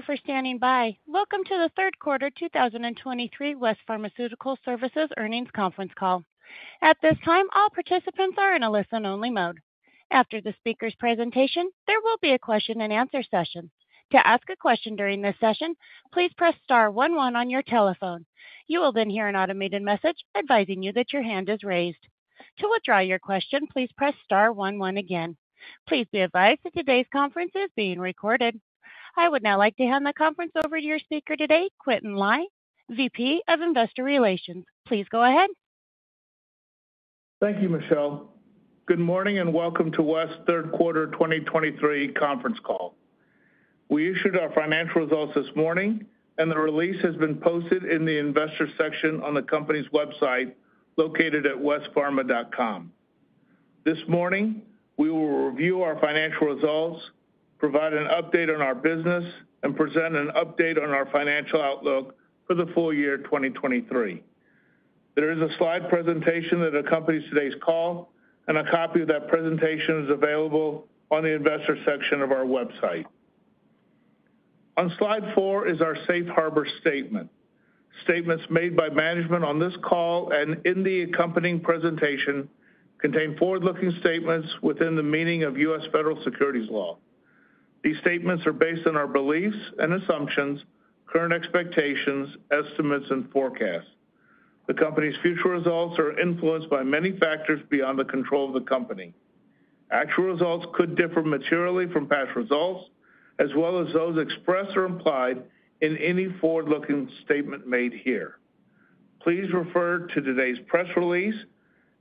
for standing by. Welcome to the third quarter 2023 West Pharmaceutical Services earnings conference call. At this time, all participants are in a listen-only mode. After the speaker's presentation, there will be a question-and-answer session. To ask a question during this session, please press star 11 on your telephone. You will then hear an automated message advising you that your hand is raised. To withdraw your question, please press star 11 again. Please be advised that today's conference is being recorded. I would now like to hand the conference over to your speaker today, Quintin Lai, VP of Investor Relations. Please go ahead. Thank you, Michelle. Good morning and welcome to West's third quarter 2023 conference call. We issued our financial results this morning, and the release has been posted in the investor section on the company's website located at westpharma.com. This morning, we will review our financial results, provide an update on our business, and present an update on our financial outlook for the full year 2023. There is a slide presentation that accompanies today's call, and a copy of that presentation is available on the investor section of our website. On slide 4 is our safe harbor statement. Statements made by management on this call and in the accompanying presentation contain forward-looking statements within the meaning of U.S. federal securities law. These statements are based on our beliefs and assumptions, current expectations, estimates, and forecasts. The company's future results are influenced by many factors beyond the control of the company. Actual results could differ materially from past results, as well as those expressed or implied in any forward-looking statement made here. Please refer to today's press release,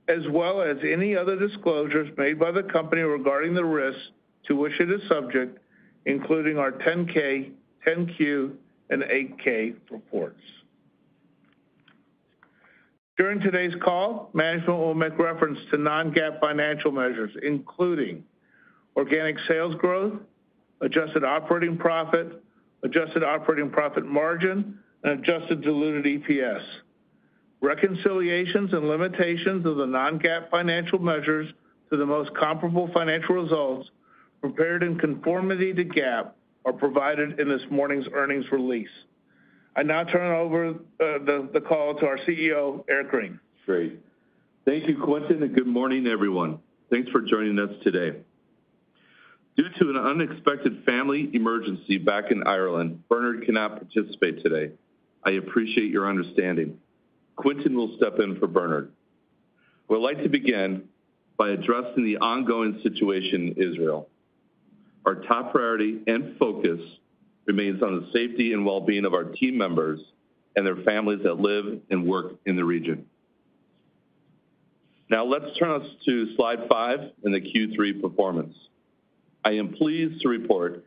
as well as any other disclosures made by the company regarding the risks to which it is subject, including our 10-K, 10-Q, and 8-K reports. During today's call, management will make reference to non-GAAP financial measures, including organic sales growth, adjusted operating profit margin, and adjusted diluted EPS. Reconciliations and limitations of the non-GAAP financial measures to the most comparable financial results prepared in conformity to GAAP are provided in this morning's earnings release. I now turn over the call to our CEO, Eric Green. Great. Thank you, Quintin, and good morning, everyone. Thanks for joining us today. Due to an unexpected family emergency back in Ireland, Bernard cannot participate today. I appreciate your understanding. Quintin will step in for Bernard. I would like to begin by addressing the ongoing situation in Israel. Our top priority and focus remains on the safety and well-being of our team members and their families that live and work in the region. Now let's turn us to slide 5 in the Q3 performance. I am pleased to report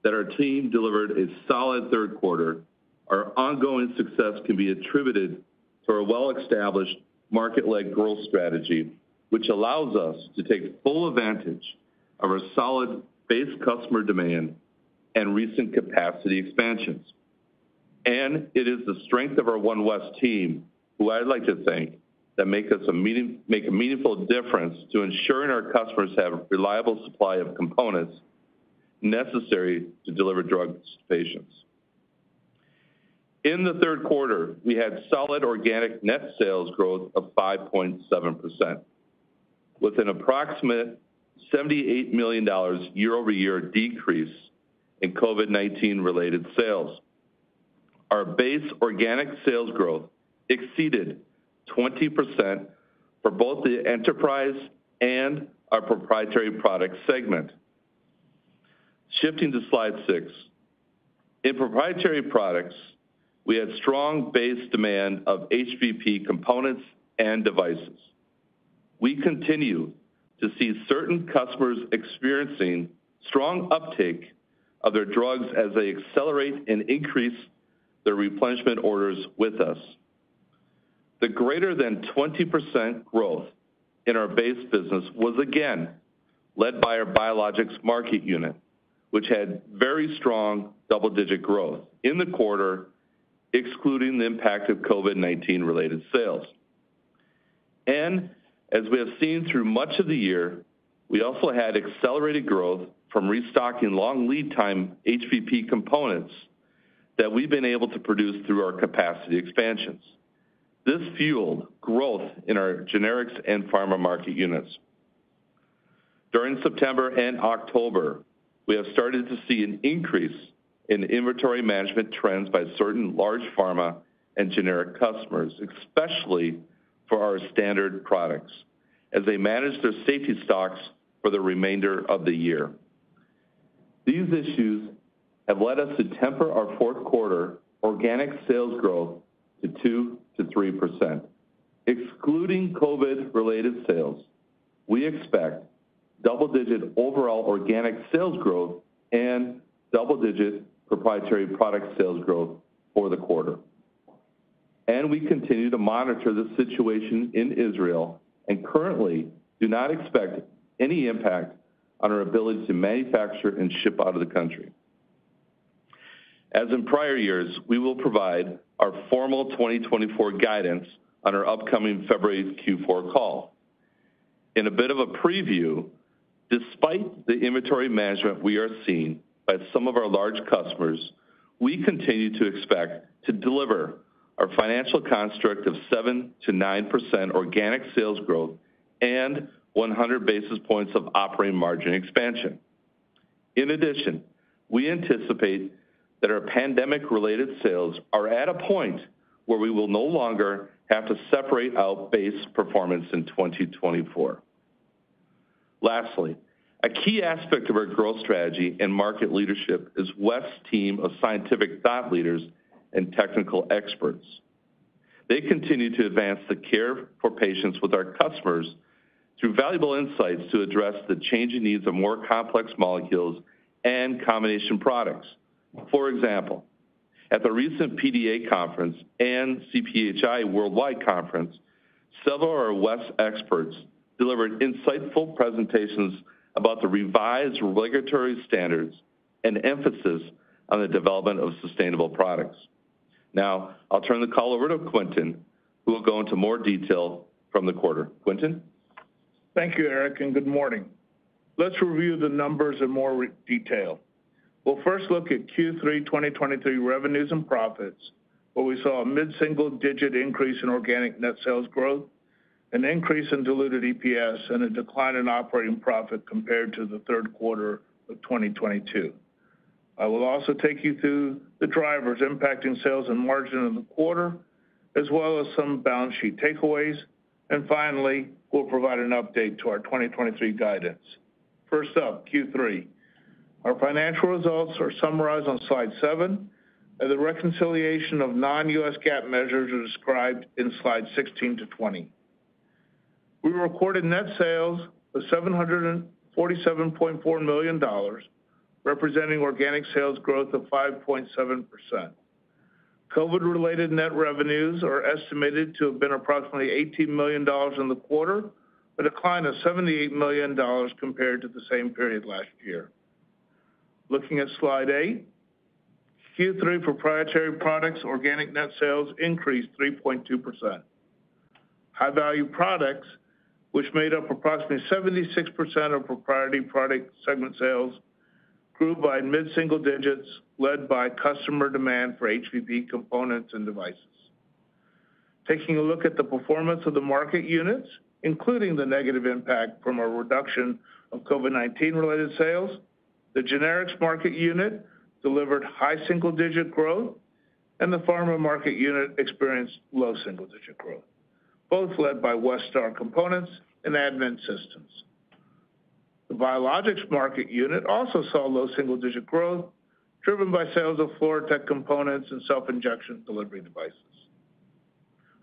that our team delivered a solid third quarter. Our ongoing success can be attributed to our well-established market-led growth strategy, which allows us to take full advantage of our solid base customer demand and recent capacity expansions. And it is the strength of our One West team, who I'd like to thank, that make a meaningful difference to ensuring our customers have a reliable supply of components necessary to deliver drugs to patients. In the third quarter, we had solid organic net sales growth of 5.7%, with an approximate $78 million year-over-year decrease in COVID-19 related sales. Our base organic sales growth exceeded 20% for both the enterprise and our proprietary product segment. Shifting to slide 6. In proprietary products, we had strong base demand of HVP components and devices. We continue to see certain customers experiencing strong uptake of their drugs as they accelerate and increase their replenishment orders with us. The greater than 20% growth in our base business was again led by our biologics market unit, which had very strong double-digit growth in the quarter, excluding the impact of COVID-19 related sales. And as we have seen through much of the year, we also had accelerated growth from restocking long lead time HVP components that we've been able to produce through our capacity expansions. This fueled growth in our generics and pharma market units. During September and October, we have started to see an increase in inventory management trends by certain large pharma and generic customers, especially for our standard products, as they manage their safety stocks for the remainder of the year. These issues have led us to temper our fourth quarter organic sales growth to 2 to 3%. Excluding COVID-related sales, we expect double-digit overall organic sales growth and double-digit proprietary product sales growth for the quarter. And we continue to monitor the situation in Israel and currently do not expect any impact on our ability to manufacture and ship out of the country. As in prior years, we will provide our formal 2024 guidance on our upcoming February Q4 call. In a bit of a preview, despite the inventory management we are seeing by some of our large customers, we continue to expect to deliver our financial construct of 7 to 9% organic sales growth and 100 basis points of operating margin expansion. In addition, we anticipate that our pandemic-related sales are at a point where we will no longer have to separate out base performance in 2024. Lastly, a key aspect of our growth strategy and market leadership is West's team of scientific thought leaders and technical experts. They continue to advance the care for patients with our customers through valuable insights to address the changing needs of more complex molecules and combination products. For example, at the recent PDA conference and CPHI Worldwide Conference, several of our West experts delivered insightful presentations about the revised regulatory standards and emphasis on the development of sustainable products. Now, I'll turn the call over to Quintin, who will go into more detail from the quarter. Quintin? Thank you, Eric, and good morning. Let's review the numbers in more detail. We'll first look at Q3 2023 revenues and profits, where we saw a mid-single-digit increase in organic net sales growth, an increase in diluted EPS, and a decline in operating profit compared to the third quarter of 2022. I will also take you through the drivers impacting sales and margin in the quarter, as well as some balance sheet takeaways. And finally, we'll provide an update to our 2023 guidance. First up, Q3. Our financial results are summarized on slide 7, and the reconciliation of non-US GAAP measures are described in slides 16 to 20. We recorded net sales of $747.4 million, representing organic sales growth of 5.7%. COVID-related net revenues are estimated to have been approximately $18 million in the quarter, a decline of $78 million compared to the same period last year. Looking at slide 8, Q3 proprietary products organic net sales increased 3.2%. High-value products, which made up approximately 76% of proprietary product segment sales, grew by mid-single digits, led by customer demand for HVP components and devices. Taking a look at the performance of the market units, including the negative impact from a reduction of COVID-19 related sales, the generics market unit delivered high single-digit growth, and the pharma market unit experienced low single-digit growth, both led by Westar components and admin systems. The biologics market unit also saw low single-digit growth, driven by sales of FluroTec components and self-injection delivery devices.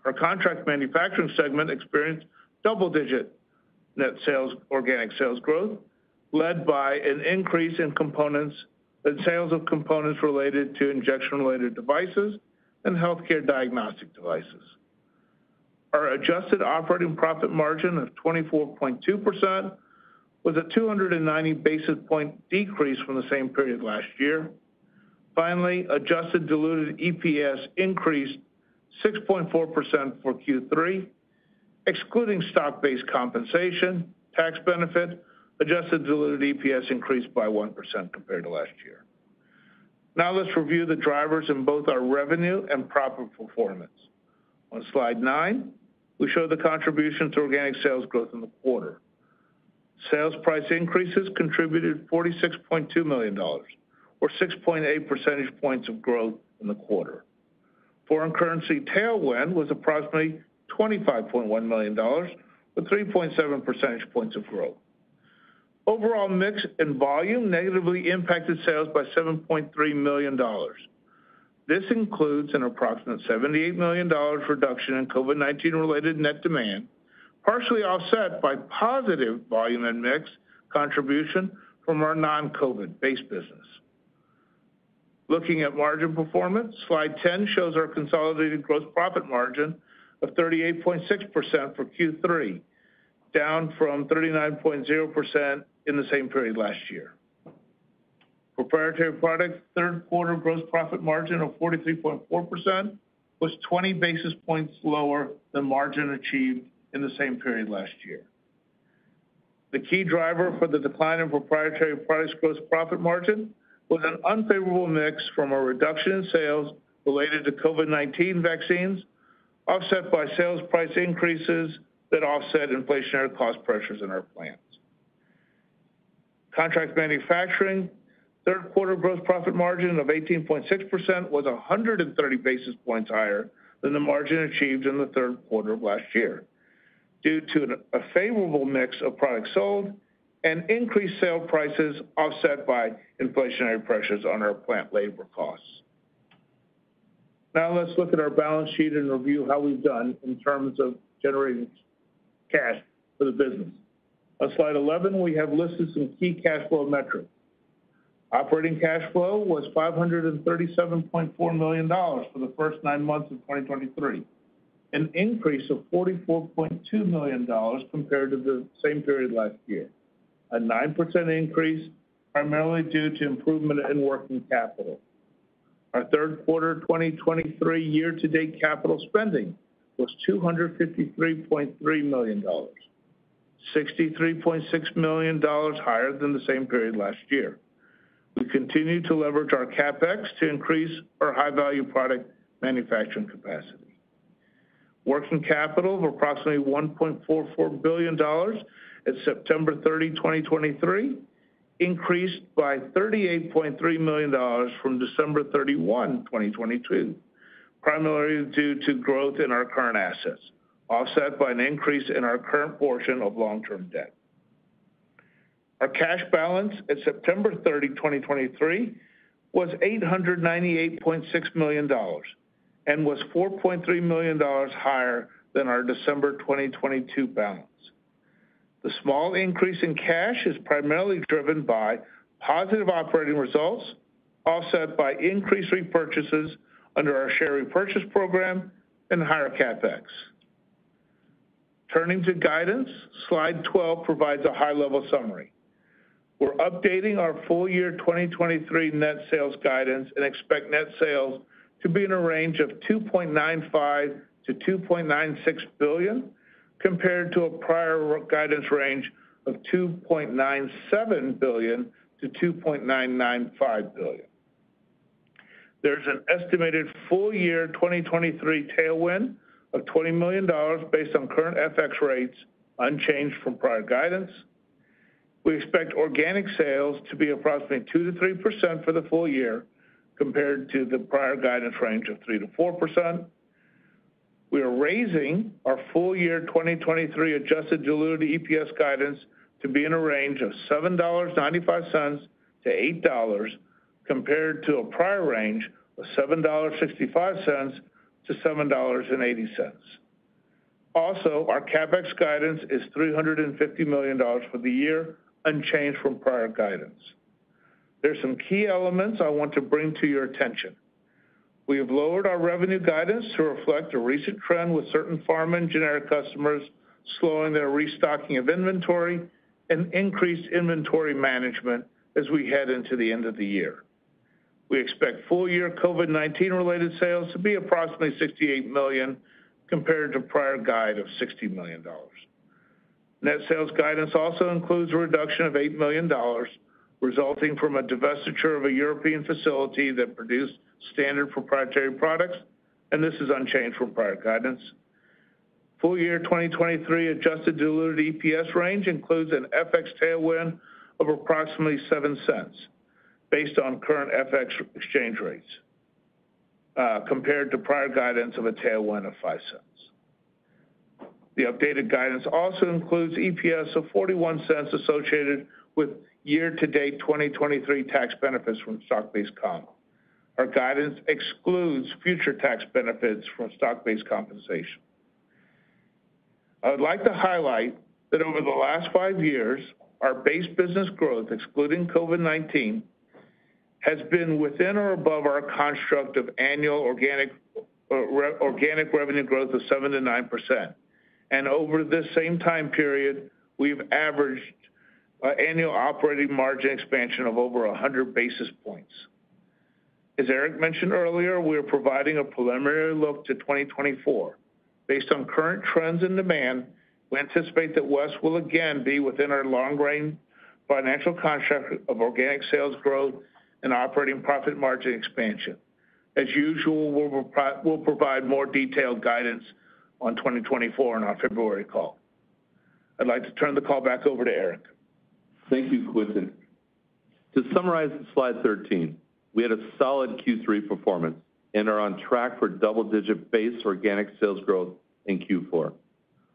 Our contract manufacturing segment experienced double-digit net sales, organic sales growth, led by an increase in components and sales of components related to injection-related devices and healthcare diagnostic devices. Our adjusted operating profit margin of 24.2% was a 290 basis point decrease from the same period last year. Finally, adjusted diluted EPS increased 6.4% for Q3. Excluding stock-based compensation, tax benefit, adjusted diluted EPS increased by 1% compared to last year. Now let's review the drivers in both our revenue and profit performance. On slide 9, we show the contribution to organic sales growth in the quarter. Sales price increases contributed $46.2 million, or 6.8 percentage points of growth in the quarter. Foreign currency tailwind was approximately $25.1 million, with 3.7 percentage points of growth. Overall mix and volume negatively impacted sales by $7.3 million. This includes an approximate $78 million reduction in COVID-19 related net demand, partially offset by positive volume and mix contribution from our non-COVID base business. Looking at margin performance, slide 10 shows our consolidated gross profit margin of 38.6% for Q3, down from 39.0% in the same period last year. Proprietary product third quarter gross profit margin of 43.4% was 20 basis points lower than margin achieved in the same period last year. The key driver for the decline in proprietary products gross profit margin was an unfavorable mix from a reduction in sales related to COVID-19 vaccines, offset by sales price increases that offset inflationary cost pressures in our plants. Contract manufacturing third quarter gross profit margin of 18.6% was 130 basis points higher than the margin achieved in the third quarter of last year, due to a favorable mix of products sold and increased sale prices offset by inflationary pressures on our plant labor costs. Now let's look at our balance sheet and review how we've done in terms of generating cash for the business. On slide 11, we have listed some key cash flow metrics. Operating cash flow was $537.4 million for the first 9 months of 2023, an increase of $44.2 million compared to the same period last year, a 9% increase primarily due to improvement in working capital. Our third quarter 2023 year-to-date capital spending was $253.3 million, $63.6 million higher than the same period last year. We continue to leverage our CapEx to increase our high-value product manufacturing capacity. Working capital of approximately $1.44 billion at September 30, 2023, increased by $38.3 million from December 31, 2022, primarily due to growth in our current assets, offset by an increase in our current portion of long-term debt. Our cash balance at September 30, 2023, was $898.6 million and was $4.3 million higher than our December 2022 balance. The small increase in cash is primarily driven by positive operating results, offset by increased repurchases under our share repurchase program and higher CapEx. Turning to guidance, slide 12 provides a high-level summary. We're updating our full year 2023 net sales guidance and expect net sales to be in a range of $2.95 to $2.96 billion, compared to a prior guidance range of $2.97 billion to $2.995 billion. There's an estimated full year 2023 tailwind of $20 million based on current FX rates, unchanged from prior guidance. We expect organic sales to be approximately 2 to 3% for the full year, compared to the prior guidance range of 3 to 4%. We are raising our full year 2023 adjusted diluted EPS guidance to be in a range of $7.95 to $8, compared to a prior range of $7.65 to $7.80. Also, our CapEx guidance is $350 million for the year, unchanged from prior guidance. There's some key elements I want to bring to your attention. We have lowered our revenue guidance to reflect a recent trend with certain pharma and generic customers slowing their restocking of inventory and increased inventory management as we head into the end of the year. We expect full year COVID-19 related sales to be approximately $68 million, compared to prior guide of $60 million. Net sales guidance also includes a reduction of $8 million resulting from a divestiture of a European facility that produced standard proprietary products, and this is unchanged from prior guidance. Full year 2023 adjusted diluted EPS range includes an FX tailwind of approximately 7 cents based on current FX exchange rates, compared to prior guidance of a tailwind of 5 cents. The updated guidance also includes EPS of 41 cents associated with year-to-date 2023 tax benefits from stock-based comp. Our guidance excludes future tax benefits from stock-based compensation. I would like to highlight that over the last 5 years, our base business growth, excluding COVID-19, has been within or above our construct of annual organic revenue growth of 7 to 9%. And over this same time period, we've averaged annual operating margin expansion of over 100 basis points. As Eric mentioned earlier, we are providing a preliminary look to 2024. Based on current trends in demand, we anticipate that West will again be within our long-range financial construct of organic sales growth and operating profit margin expansion. As usual, we'll provide more detailed guidance on 2024 in our February call. I'd like to turn the call back over to Eric. Thank you, Quintin. To summarize slide 13, we had a solid Q3 performance and are on track for double-digit base organic sales growth in Q4.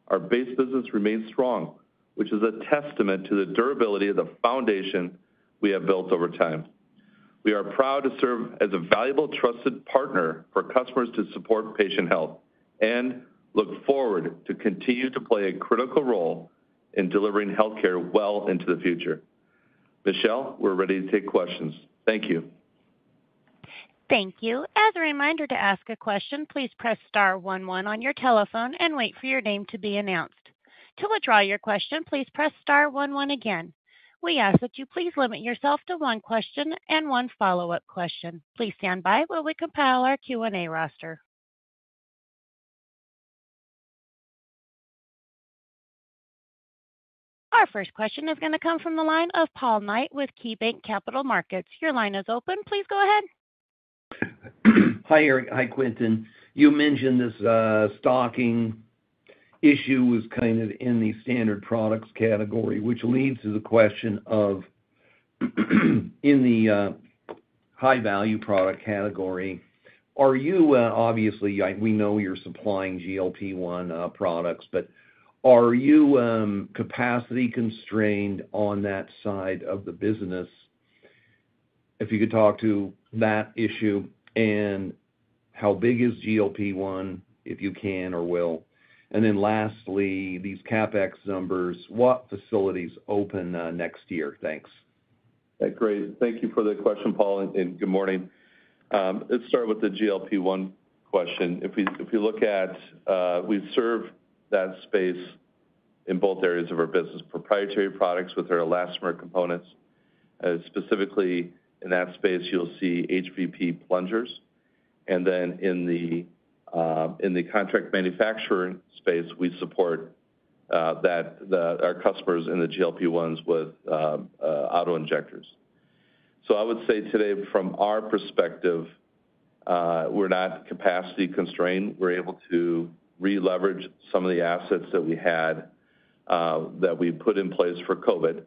Our base business remains strong, which is a testament to the durability of the foundation we have built over time. We are proud to serve as a valuable, trusted partner for customers to support patient health and look forward to continue to play a critical role in delivering healthcare well into the future. Michelle, we're ready to take questions. Thank you. Thank you. As a reminder, to ask a question, please press star 11 on your telephone and wait for your name to be announced. To withdraw your question, please press star 11 again. We ask that you please limit yourself to one question and one follow-up question. Please stand by while we compile our Q&A roster. Our first question is going to come from the line of Paul Knight with KeyBanc Capital Markets. Your line is open. Please go ahead. Hi, Eric. Hi, Quintin. You mentioned this stocking issue was kind of in the standard products category, which leads to the question of in the high-value product category, are you obviously, we know you're supplying GLP-1 products, but are you capacity constrained on that side of the business? If you could talk to that issue, and how big is GLP-1, if you can or will? And then lastly, these CapEx numbers, what facilities open next year? Thanks. Great. Thank you for the question, Paul, and good morning. Let's start with the GLP-1 question. If we look at, we serve that space in both areas of our business, proprietary products with our elastomer components. Specifically in that space, you'll see HVP plungers. And then in the contract manufacturing space, we support our customers in the GLP-1s with auto-injectors. So I would say today, from our perspective, we're not capacity constrained. We're able to re-leverage some of the assets that we had that we put in place for COVID,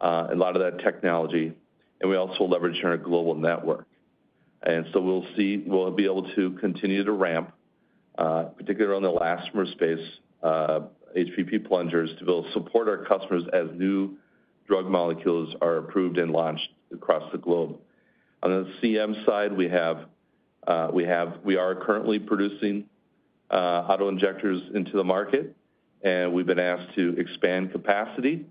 a lot of that technology, and we also leverage our global network. And so we'll be able to continue to ramp, particularly on the elastomer space, HVP plungers, to be able to support our customers as new drug molecules are approved and launched across the globe. On the CM side, we are currently producing auto-injectors into the market, and we've been asked to expand capacity,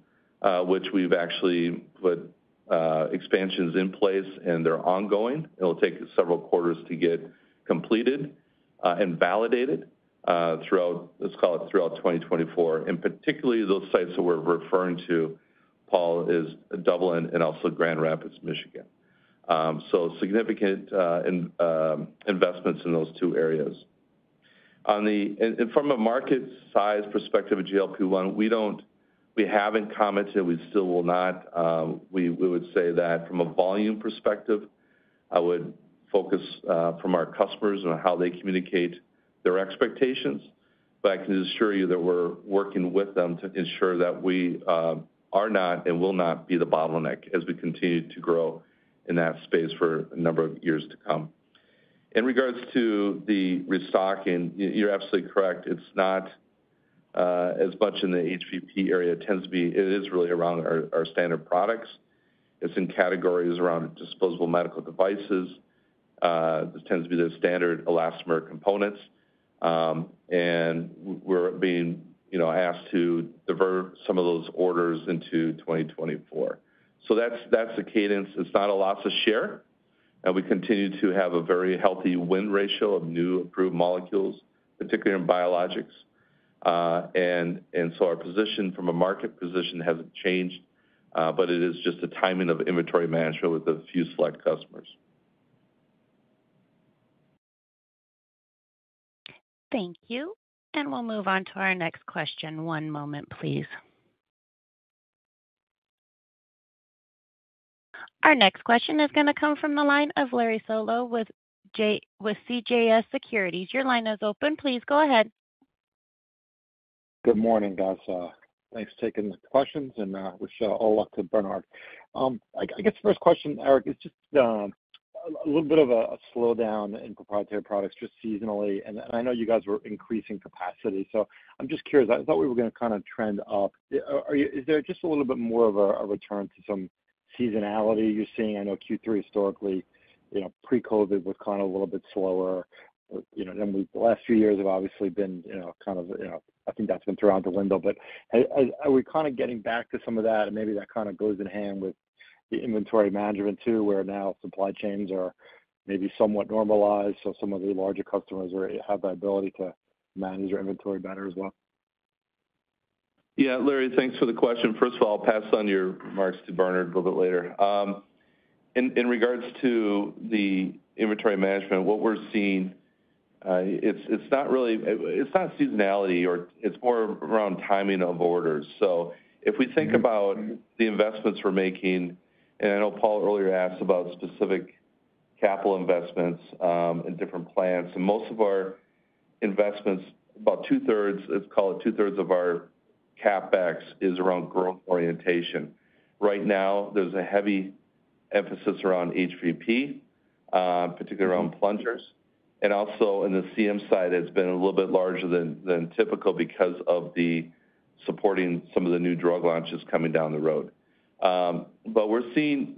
which we've actually put expansions in place, and they're ongoing. It'll take several quarters to get completed and validated throughout 2024. And particularly those sites that we're referring to, Paul, is Dublin and also Grand Rapids, Michigan. So significant investments in those two areas. And from a market size perspective of GLP-1, we don't We haven't commented. We still will not. We would say that from a volume perspective, I would focus from our customers on how they communicate their expectations. But I can assure you that we're working with them to ensure that we are not and will not be the bottleneck as we continue to grow in that space for a number of years to come. In regards to the restocking, you're absolutely correct. It's not as much in the HVP area. It is really around our standard products. It's in categories around disposable medical devices. This tends to be the standard elastomer components. And we're being, asked to divert some of those orders into 2024. So that's the cadence. It's not a loss of share. And we continue to have a very healthy win ratio of new approved molecules, particularly in biologics. And so our position from a market position hasn't changed, but it is just a timing of inventory management with a few select customers. Thank you. And we'll move on to our next question. One moment, please. Our next question is going to come from the line of Larry Solow with CJS Securities. Your line is open. Please go ahead. Good morning, guys. Thanks for taking the questions, and wish all luck to Bernard. I guess the first question, Eric, is just a little bit of a slowdown in proprietary products just seasonally, and I know you guys were increasing capacity, so I'm just curious. I thought we were going to kind of trend up. Is there just a little bit more of a return to some seasonality you're seeing? I know Q3 historically, pre-COVID was kind of a little bit slower. Then the last few years have obviously been, I think that's been thrown out the window. But are we kind of getting back to some of that, and maybe that kind of goes in hand with the inventory management too, where now supply chains are maybe somewhat normalized, so some of the larger customers have the ability to manage their inventory better as well? Yeah, Larry, thanks for the question. First of all, I'll pass on your remarks to Bernard a little bit later. In regards to the inventory management, what we're seeing, it's not seasonality, or it's more around timing of orders. So if we think about the investments we're making, and I know Paul earlier asked about specific capital investments in different plants, and most of our investments, about two-thirds, let's call it two-thirds of our CapEx is around growth orientation. Right now, there's a heavy emphasis around HVP, particularly around plungers. And also in the CM side, it's been a little bit larger than typical because of the supporting some of the new drug launches coming down the road. But we're seeing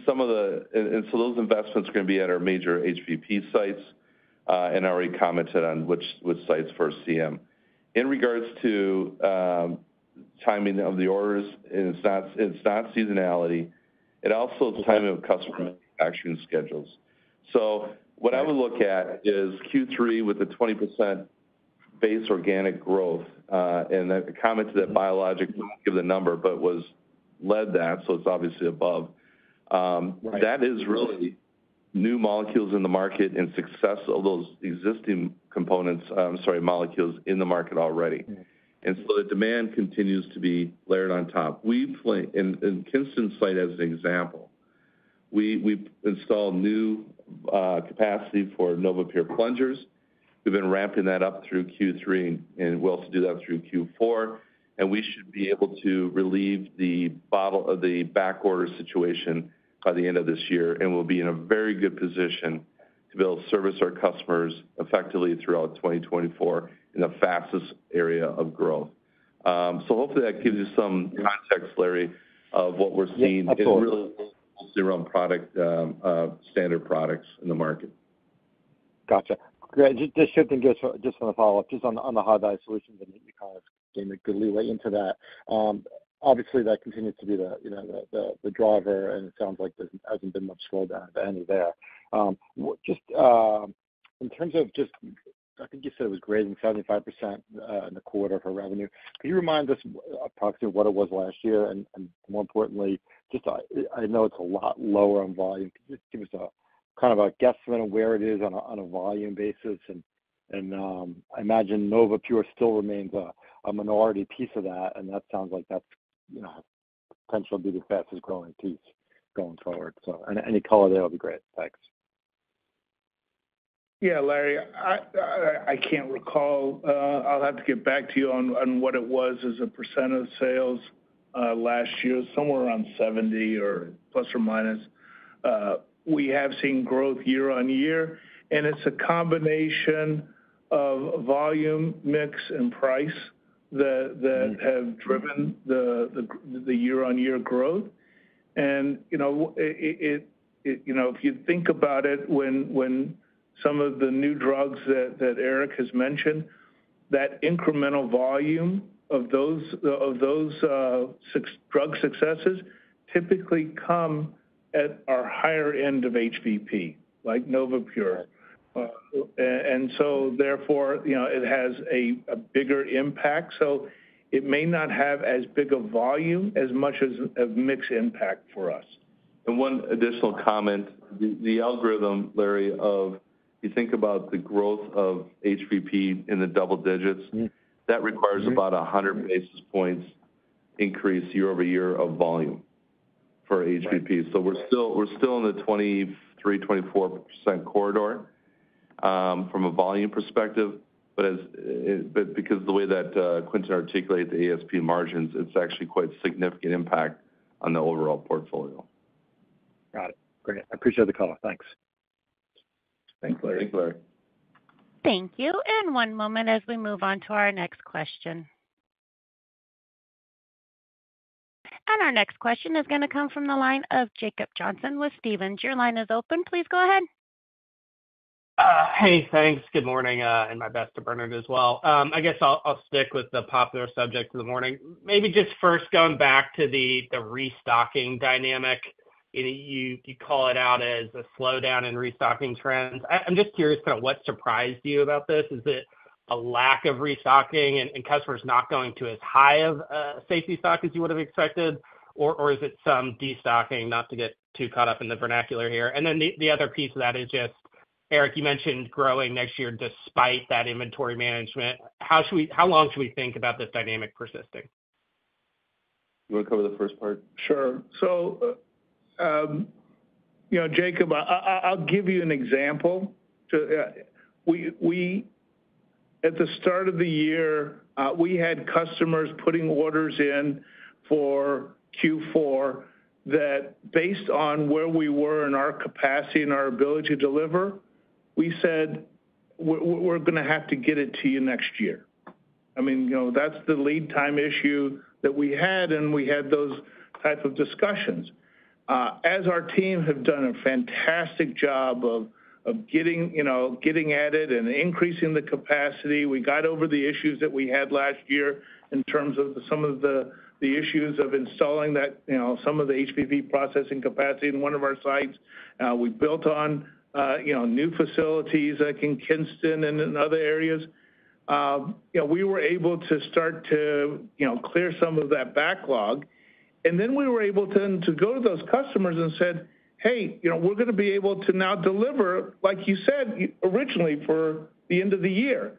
some of and so those investments are going to be at our major HVP sites, and I already commented on which sites for CM. In regards to timing of the orders, and it's not seasonality. It also is timing of customer manufacturing schedules. So what I would look at is Q3 with the 20% base organic growth, and I commented that biologic, we won't give the number, but was led that, so it's obviously above. Right. That is really new molecules in the market and success of those existing molecules in the market already. Mm-hmm. And so the demand continues to be layered on top. We play in Kinston site as an example. We installed new capacity for NovaPure plungers. We've been ramping that up through Q3, and we'll also do that through Q4. And we should be able to relieve the back order situation by the end of this year, and we'll be in a very good position to be able to service our customers effectively throughout 2024 in the fastest area of growth. So hopefully that gives you some context, Larry, of what we're seeing. It's really mostly around standard products in the market. Gotcha. Great. Just shifting gears, just on a follow-up, just on the hard value solutions, and you kind of gave a good leeway into that. Obviously, that continues to be the driver, and it sounds like there hasn't been much slowdown, if any, there. Just in terms of I think you said it was greater than 75% in the quarter for revenue. Can you remind us approximately what it was last year, and more importantly, I know it's a lot lower on volume. Can you just give us a kind of a guesstimate of where it is on a volume basis, and And I imagine NovaPure still remains a minority piece of that, and that sounds like that's, potential to be the fastest growing piece going forward. So any color there will be great. Thanks. Yeah, Larry, I can't recall. I'll have to get back to you on what it was as a percent of sales last year, somewhere around 70 or plus or minus. We have seen growth year on year, and it's a combination of volume, mix, and price that have driven the year on year growth. And if you think about it, when some of the new drugs that Eric has mentioned, that incremental volume of those drug successes typically come at our higher end of HVP, like NovaPure. And so therefore, it has a bigger impact. So it may not have as big a volume as much as a mix impact for us. And one additional comment, the algorithm, Larry, of you think about the growth of HVP in the double digits, that requires about 100 basis points increase year over year of volume for HVP. Right. So we're still in the 23-24% corridor from a volume perspective, but because of the way that Quintin articulated the ASP margins, it's actually quite significant impact on the overall portfolio. Got it. Great. I appreciate the call. Thanks. Thanks, Larry. Thanks, Larry. Thank you. And one moment as we move on to our next question. And our next question is going to come from the line of Jacob Johnson with Stephens. Your line is open. Please go ahead. Hey, thanks. Good morning, and my best to Bernard as well. I guess I'll stick with the popular subject of the morning. Maybe just first going back to the restocking dynamic. You call it out as a slowdown in restocking trends. I'm just curious kind of what surprised you about this. Is it a lack of restocking and customers not going to as high of safety stock as you would have expected? Or is it some destocking, not to get too caught up in the vernacular here? And then the other piece of that is just, Eric, you mentioned growing next year despite that inventory management. How long should we think about this dynamic persisting? You want to cover the first part? Sure. So, Jacob, I'll give you an example. We at the start of the year, we had customers putting orders in for Q4 that, based on where we were in our capacity and our ability to deliver, we said, we're going to have to get it to you next year. I mean, that's the lead time issue that we had, and we had those type of discussions. As our team have done a fantastic job of getting at it and increasing the capacity, we got over the issues that we had last year in terms of some of the issues of installing that, some of the HVP processing capacity in one of our sites. We built on new facilities like in Kinston and in other areas. We were able to start to, clear some of that backlog. And then we were able to go to those customers and said, hey, we're going to be able to now deliver, like you said originally, for the end of the year.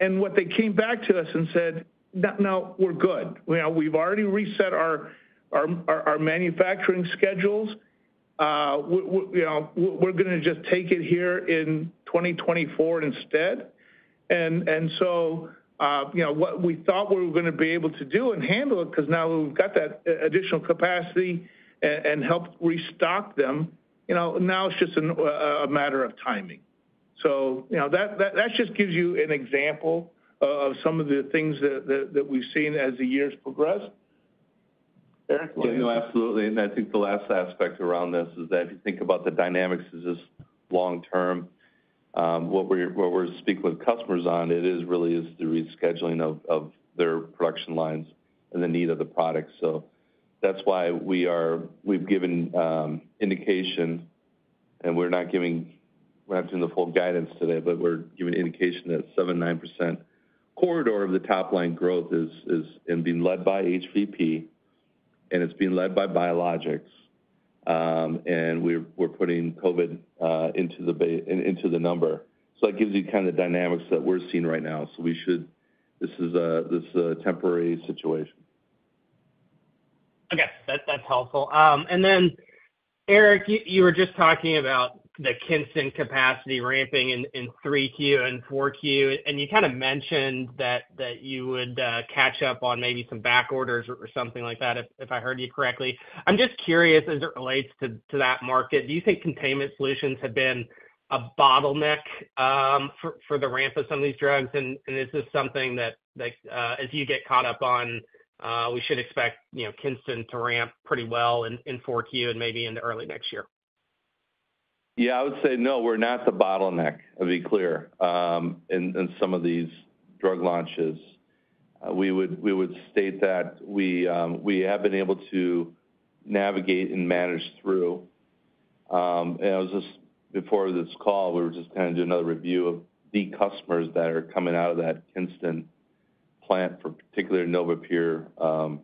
And what they came back to us and said, no, we're good. We've already reset our manufacturing schedules. We're going to just take it here in 2024 instead. And so, what we thought we were going to be able to do and handle it, because now we've got that additional capacity and help restock them, now it's just a matter of timing. So, that just gives you an example of some of the things that we've seen as the years progress. Eric? Yeah, absolutely. And I think the last aspect around this is that if you think about the dynamics is just long term, what we're speaking with customers on, it is really the rescheduling of their production lines and the need of the product. So that's why we've given indication, and we're not doing the full guidance today, but we're giving indication that 7-9% corridor of the top line growth is being led by HVP, and it's being led by biologics. And we're putting COVID into the number. So that gives you kind of the dynamics that we're seeing right now. So this is a temporary situation. Okay, that's helpful. And then, Eric, you were just talking about the Kinston capacity ramping in 3Q and 4Q, and you kind of mentioned that you would catch up on maybe some back orders or something like that, if I heard you correctly. I'm just curious, as it relates to that market, do you think containment solutions have been a bottleneck for the ramp of some of these drugs? And is this something that as you get caught up on, we should expect, Kinston to ramp pretty well in 4Q and maybe into early next year? Yeah, I would say no, we're not the bottleneck, to be clear, in some of these drug launches. We would state that we have been able to navigate and manage through. And I was just, before this call, we were just kind of doing another review of the customers that are coming out of that Kinston plant, for particularly NovaPure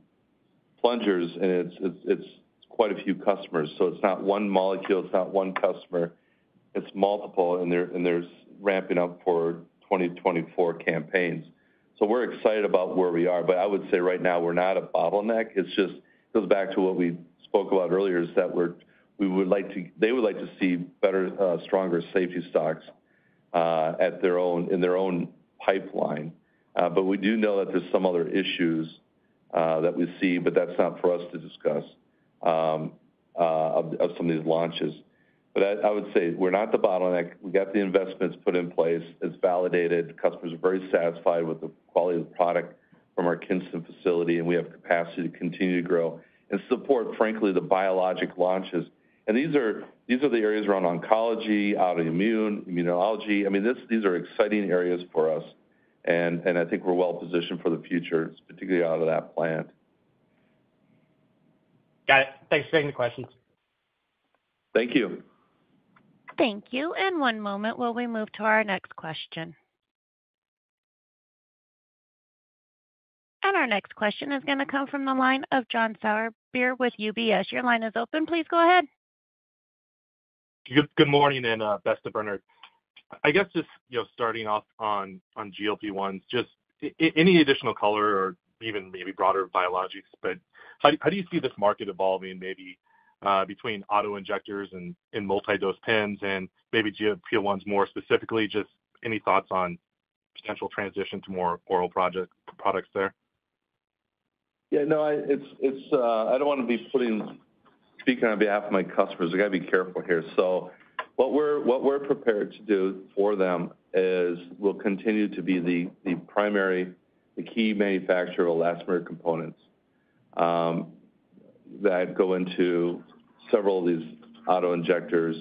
plungers, and it's quite a few customers. So it's not one molecule, it's not one customer, it's multiple, and there's ramping up for 2024 campaigns. So we're excited about where we are, but I would say right now we're not a bottleneck. It's just goes back to what we spoke about earlier, is that they would like to see better, stronger safety stocks in their own pipeline. But we do know that there's some other issues that we see, but that's not for us to discuss of some of these launches. But I would say we're not the bottleneck. We got the investments put in place. It's validated. Customers are very satisfied with the quality of the product from our Kinston facility, and we have capacity to continue to grow and support, frankly, the biologic launches. And these are the areas around oncology, autoimmune, immunology. I mean, these are exciting areas for us, and I think we're well positioned for the future, particularly out of that plant. Got it. Thanks for taking the questions. Thank you. Thank you. And one moment while we move to our next question. And our next question is going to come from the line of John Sourbeer with UBS. Your line is open. Please go ahead. Good morning, and best to Bernard. I guess just starting off on GLP-1s, just any additional color or even maybe broader biologics, but how do you see this market evolving, maybe between auto injectors and multi-dose pens, and maybe GLP-1s more specifically? Just any thoughts on potential transition to more oral products there? Yeah, no, I don't want to be speaking on behalf of my customers. I got to be careful here. So what we're prepared to do for them is we'll continue to be the key manufacturer of elastomer components that go into several of these auto injectors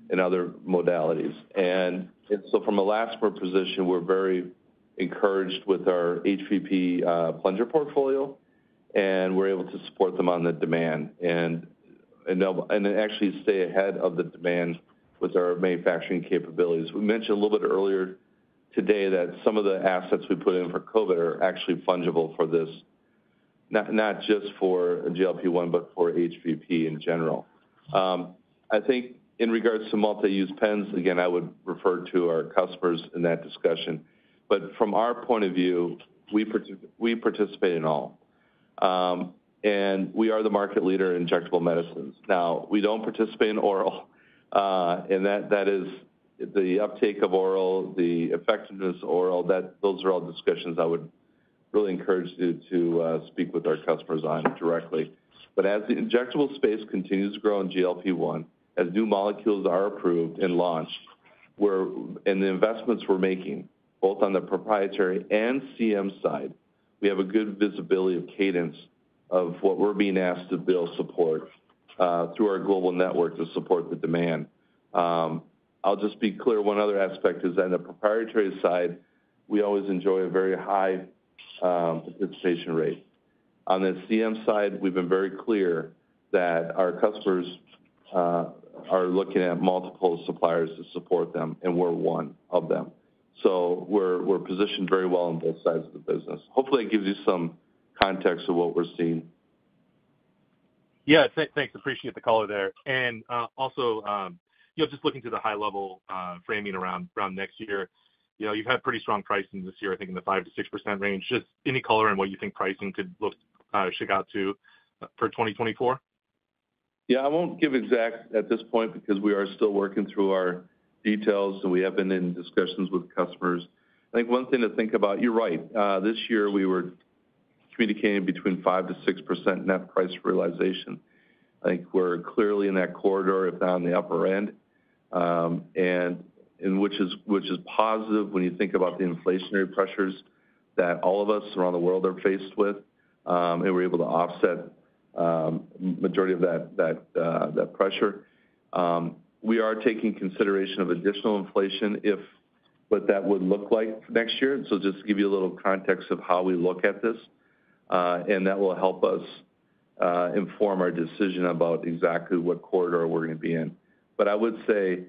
and other modalities. And so from a elastomer position, we're very encouraged with our HVP plunger portfolio, and we're able to support them on the demand and actually stay ahead of the demand with our manufacturing capabilities. We mentioned a little bit earlier today that some of the assets we put in for COVID are actually fungible for this, not just for GLP-1, but for HVP in general. I think in regards to multi-use pens, again, I would refer to our customers in that discussion. But from our point of view, we participate in all. And we are the market leader in injectable medicines. Now, we don't participate in oral, and that is the uptake of oral, the effectiveness of oral, those are all discussions I would really encourage you to speak with our customers on directly. But as the injectable space continues to grow in GLP-1, as new molecules are approved and launched, and the investments we're making, both on the proprietary and CM side, we have a good visibility of cadence of what we're being asked to build support through our global network to support the demand. I'll just be clear, one other aspect is that on the proprietary side, we always enjoy a very high participation rate. On the CM side, we've been very clear that our customers are looking at multiple suppliers to support them, and we're one of them. So we're positioned very well on both sides of the business. Hopefully, it gives you some context of what we're seeing. Yeah, thanks. Appreciate the color there. And also, just looking to the high level framing around next year, you've had pretty strong pricing this year, I think in the 5 to 6% range. Just any color on what you think pricing could shake out to for 2024? Yeah, I won't give exact at this point because we are still working through our details, and we have been in discussions with customers. I think one thing to think about, you're right. This year we were communicating between 5 to 6% net price realization. I think we're clearly in that corridor, if not on the upper end, and which is positive when you think about the inflationary pressures that all of us around the world are faced with, and we're able to offset majority of that pressure. We are taking consideration of additional inflation, if what that would look like for next year. So just to give you a little context of how we look at this, and that will help us inform our decision about exactly what corridor we're going to be in. But I would say,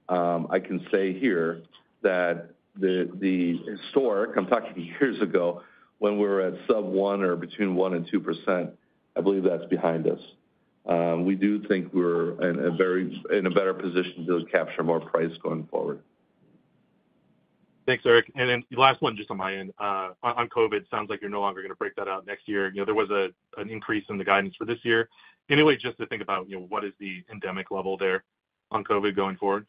I can say here that the historic, I'm talking years ago, when we were at sub 1 or between 1 and 2%, I believe that's behind us. We do think we're in a better position to capture more price going forward. Thanks, Eric. And then the last one, just on my end, on COVID, sounds like you're no longer going to break that out next year. There was an increase in the guidance for this year. Anyway, just to think about, what is the endemic level there on COVID going forward?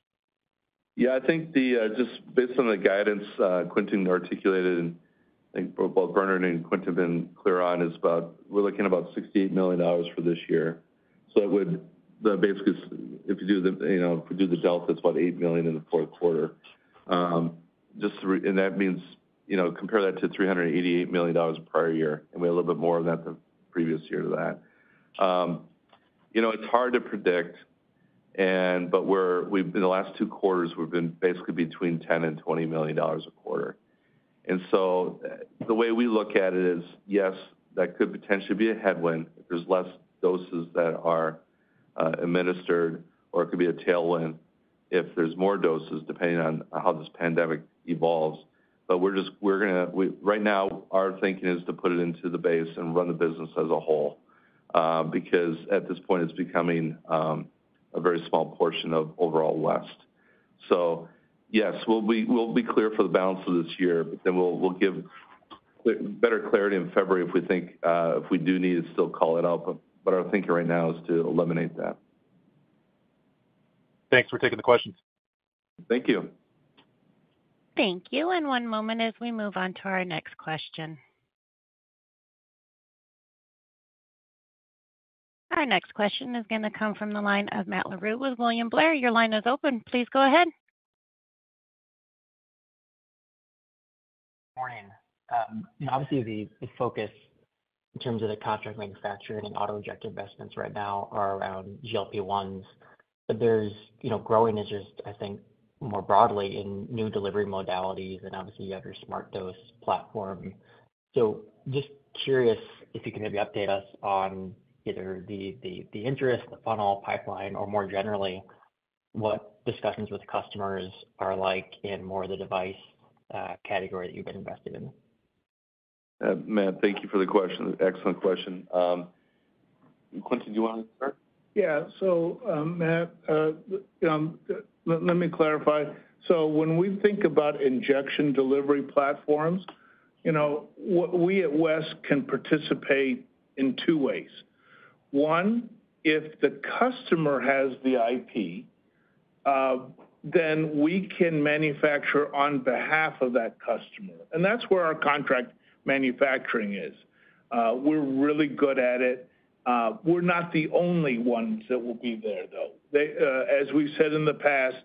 Yeah, I think just based on the guidance Quentin articulated, and I think both Bernard and Quentin have been clear on, is we're looking at about $68 million for this year. So it would basically, if we do the delta, it's about $8 million in the fourth quarter. And that means, compare that to $388 million prior year, and we had a little bit more of that the previous year to that. It's hard to predict, but in the last 2 quarters, we've been basically between $10 and $20 million a quarter. And so the way we look at it is, yes, that could potentially be a headwind if there's less doses that are administered, or it could be a tailwind if there's more doses, depending on how this pandemic evolves. But right now, our thinking is to put it into the base and run the business as a whole, because at this point it's becoming a very small portion of overall West. So yes, we'll be clear for the balance of this year, but then we'll give better clarity in February if we think if we do need to still call it out. But our thinking right now is to eliminate that. Thanks for taking the questions. Thank you. Thank you. And one moment as we move on to our next question. Our next question is going to come from the line of Matt Larew with William Blair. Your line is open. Please go ahead. Morning. Obviously, the focus in terms of the contract manufacturing and auto-injector investments right now are around GLP-1s. But there's, growing interest, I think, more broadly in new delivery modalities, and obviously you have your Smart Dose platform. So just curious if you can maybe update us on either the interest, the funnel pipeline, or more generally, what discussions with customers are like in more of the device category that you've been invested in. Matt, thank you for the question. Excellent question. Quentin, do you want to start? Yeah. So, Matt, let me clarify. So when we think about injection delivery platforms, we at West can participate in 2 ways. One, if the customer has the IP, then we can manufacture on behalf of that customer. And that's where our contract manufacturing is. We're really good at it. We're not the only ones that will be there, though. As we've said in the past,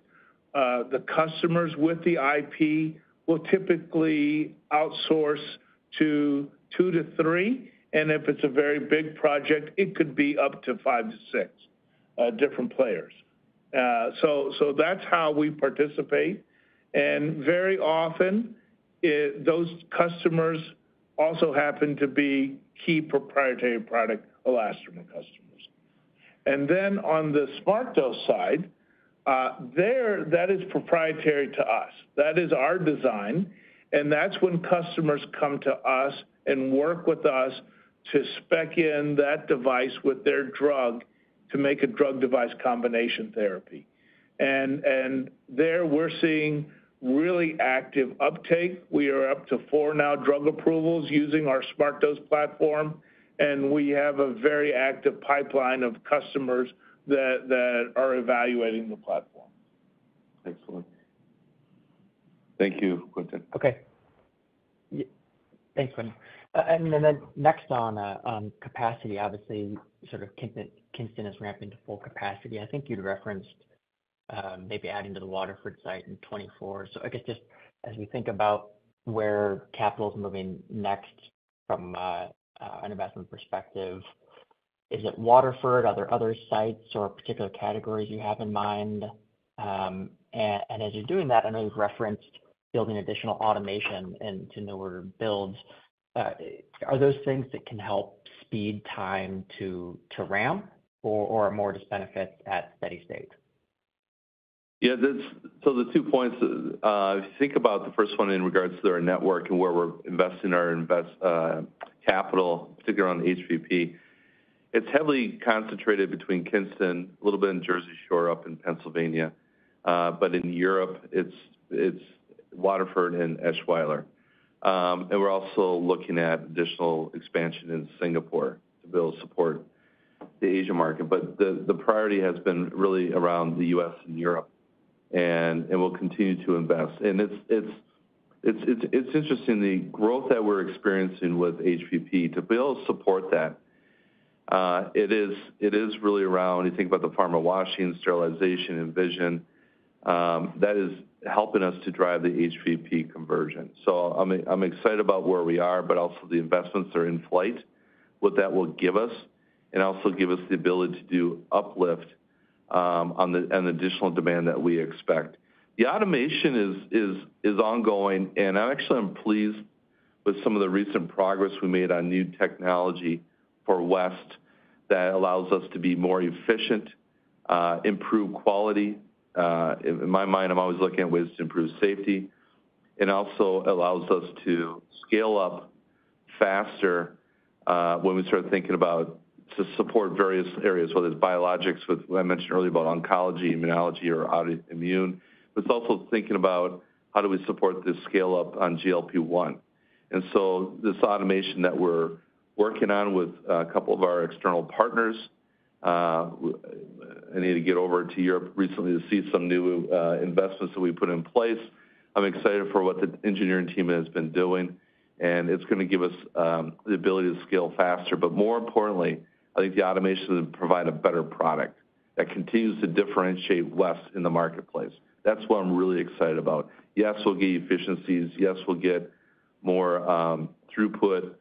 the customers with the IP will typically outsource to 2 to 3, and if it's a very big project, it could be up to 5 to 6 different players. So that's how we participate, and very often those customers also happen to be key proprietary product elastomer customers. And then on the Smart Dose side, that is proprietary to us. That is our design, and that's when customers come to us and work with us to spec in that device with their drug to make a drug-device combination therapy. And there we're seeing really active uptake. We are up to 4 now drug approvals using our Smart Dose platform, and we have a very active pipeline of customers that are evaluating the platform. Excellent. Thank you, Quentin. Okay. Thanks, Quentin. And then next on capacity, obviously, sort of Kinston is ramping to full capacity. I think you'd referenced maybe adding to the Waterford site in 24. So I guess just as we think about where capital is moving next from an investment perspective, is it Waterford? Are there other sites or particular categories you have in mind? And as you're doing that, I know you've referenced building additional automation into newer builds. Are those things that can help speed time to ramp or more just benefits at steady state? Yeah, so the 2 points, if you think about the first one in regards to our network and where we're investing our capital, particularly on HVP, it's heavily concentrated between Kinston, a little bit in Jersey Shore up in Pennsylvania, but in Europe, it's Waterford and Eschweiler. And we're also looking at additional expansion in Singapore to be able to support the Asia market. But the priority has been really around the U.S. and Europe, and we'll continue to invest. And it's interesting, the growth that we're experiencing with HVP, to be able to support that. It is really around, you think about the pharma washing, sterilization, and vision, that is helping us to drive the HVP conversion. So I'm excited about where we are, but also the investments are in flight, what that will give us, and also give us the ability to do uplift on the additional demand that we expect. The automation is ongoing, and I'm pleased with some of the recent progress we made on new technology for West that allows us to be more efficient, improve quality. In my mind, I'm always looking at ways to improve safety, and also allows us to scale up faster when we start thinking about to support various areas, whether it's biologics, with what I mentioned earlier about oncology, immunology, or autoimmune. But it's also thinking about how do we support this scale up on GLP-1. And so this automation that we're working on with a couple of our external partners, I need to get over to Europe recently to see some new investments that we put in place. I'm excited for what the engineering team has been doing, and it's going to give us the ability to scale faster. But more importantly, I think the automation will provide a better product that continues to differentiate West in the marketplace. That's what I'm really excited about. Yes, we'll get efficiencies. Yes, we'll get more throughput.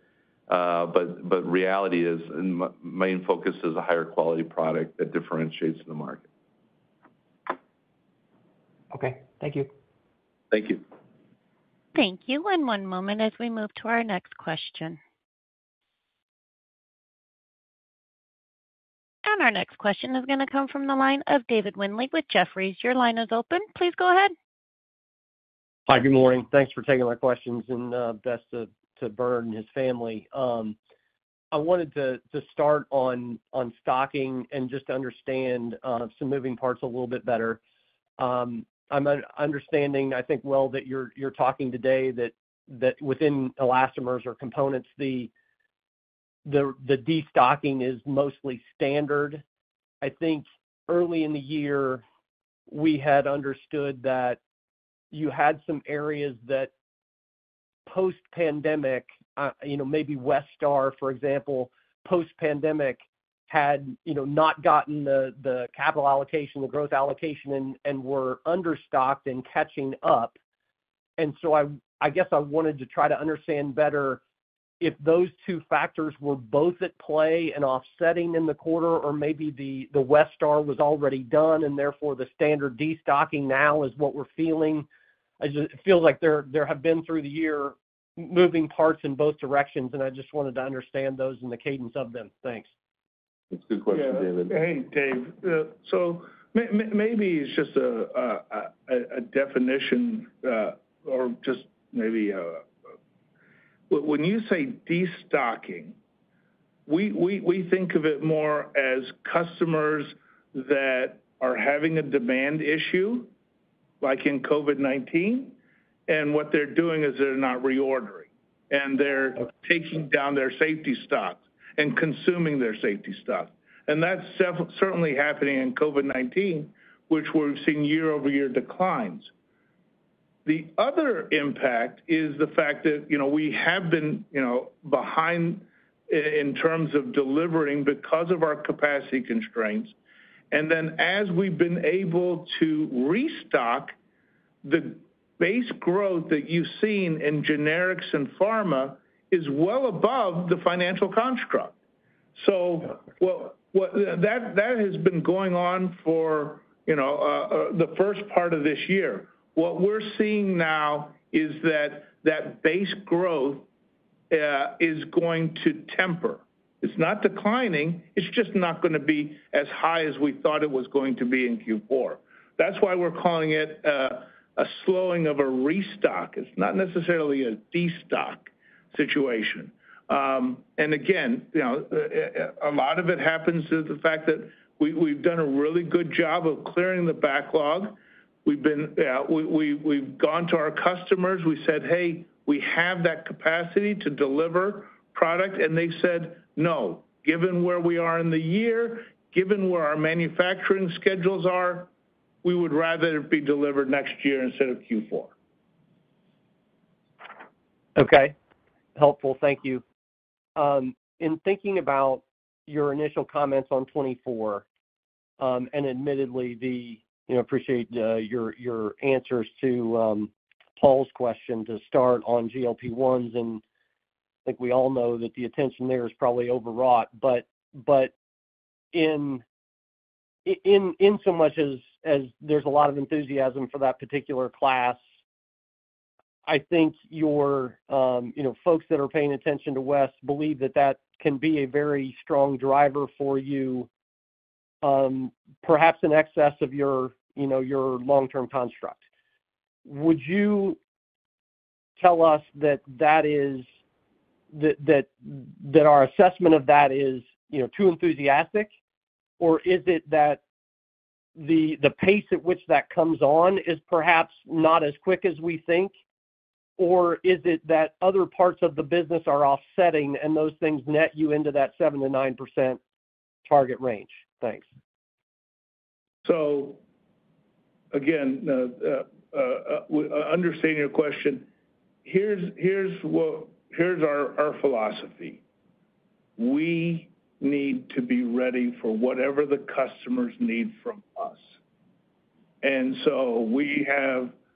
But reality is, and my main focus is a higher quality product that differentiates in the market. Okay, thank you. Thank you. Thank you. And one moment as we move to our next question. And our next question is going to come from the line of David Windley with Jefferies. Your line is open. Please go ahead. Hi, good morning. Thanks for taking my questions, and best to Bernard and his family. I wanted to start on stocking and just understand some moving parts a little bit better. I'm understanding, I think, well, that you're talking today that within elastomers or components, the destocking is mostly standard. I think early in the year, we had understood that you had some areas that post-pandemic, maybe Westar, for example, post-pandemic had, not gotten the capital allocation, the growth allocation, and were understocked and catching up. And so I guess I wanted to try to understand better if those two factors were both at play and offsetting in the quarter, or maybe the Westar was already done and therefore the standard destocking now is what we're feeling. It feels like there have been through the year moving parts in both directions, and I just wanted to understand those and the cadence of them. Thanks. That's a good question, David. Hey, Dave. So maybe it's just a definition, or just maybe when you say destocking, we think of it more as customers that are having a demand issue, like in COVID-19, and what they're doing is they're not reordering, and they're taking down their safety stocks and consuming their safety stock. And that's certainly happening in COVID-19, which we're seeing year-over-year declines. The other impact is the fact that, we have been, behind in terms of delivering because of our capacity constraints. And then as we've been able to restock, the base growth that you've seen in generics and pharma is well above the financial construct. So that has been going on for, the first part of this year. What we're seeing now is that base growth is going to temper. It's not declining. It's just not going to be as high as we thought it was going to be in Q4. That's why we're calling it a slowing of a restock. It's not necessarily a destock situation. And again, a lot of it happens to the fact that we've done a really good job of clearing the backlog. We've gone to our customers. We said, hey, we have that capacity to deliver product, and they said, no, given where we are in the year, given where our manufacturing schedules are, we would rather it be delivered next year instead of Q4. Okay, helpful, thank you. In thinking about your initial comments on 24, and admittedly, appreciate your answers to Paul's question to start on GLP-1s, and I think we all know that the attention there is probably overwrought. But in so much as there's a lot of enthusiasm for that particular class, I think your folks that are paying attention to West believe that can be a very strong driver for you, perhaps in excess of your long-term construct. Would you tell us that our assessment of that is too enthusiastic, or is it that the pace at which that comes on is perhaps not as quick as we think? Or is it that other parts of the business are offsetting and those things net you into that 7 to 9% target range? Thanks. So, again, understanding your question, here's our philosophy. We need to be ready for whatever the customers need from us. And so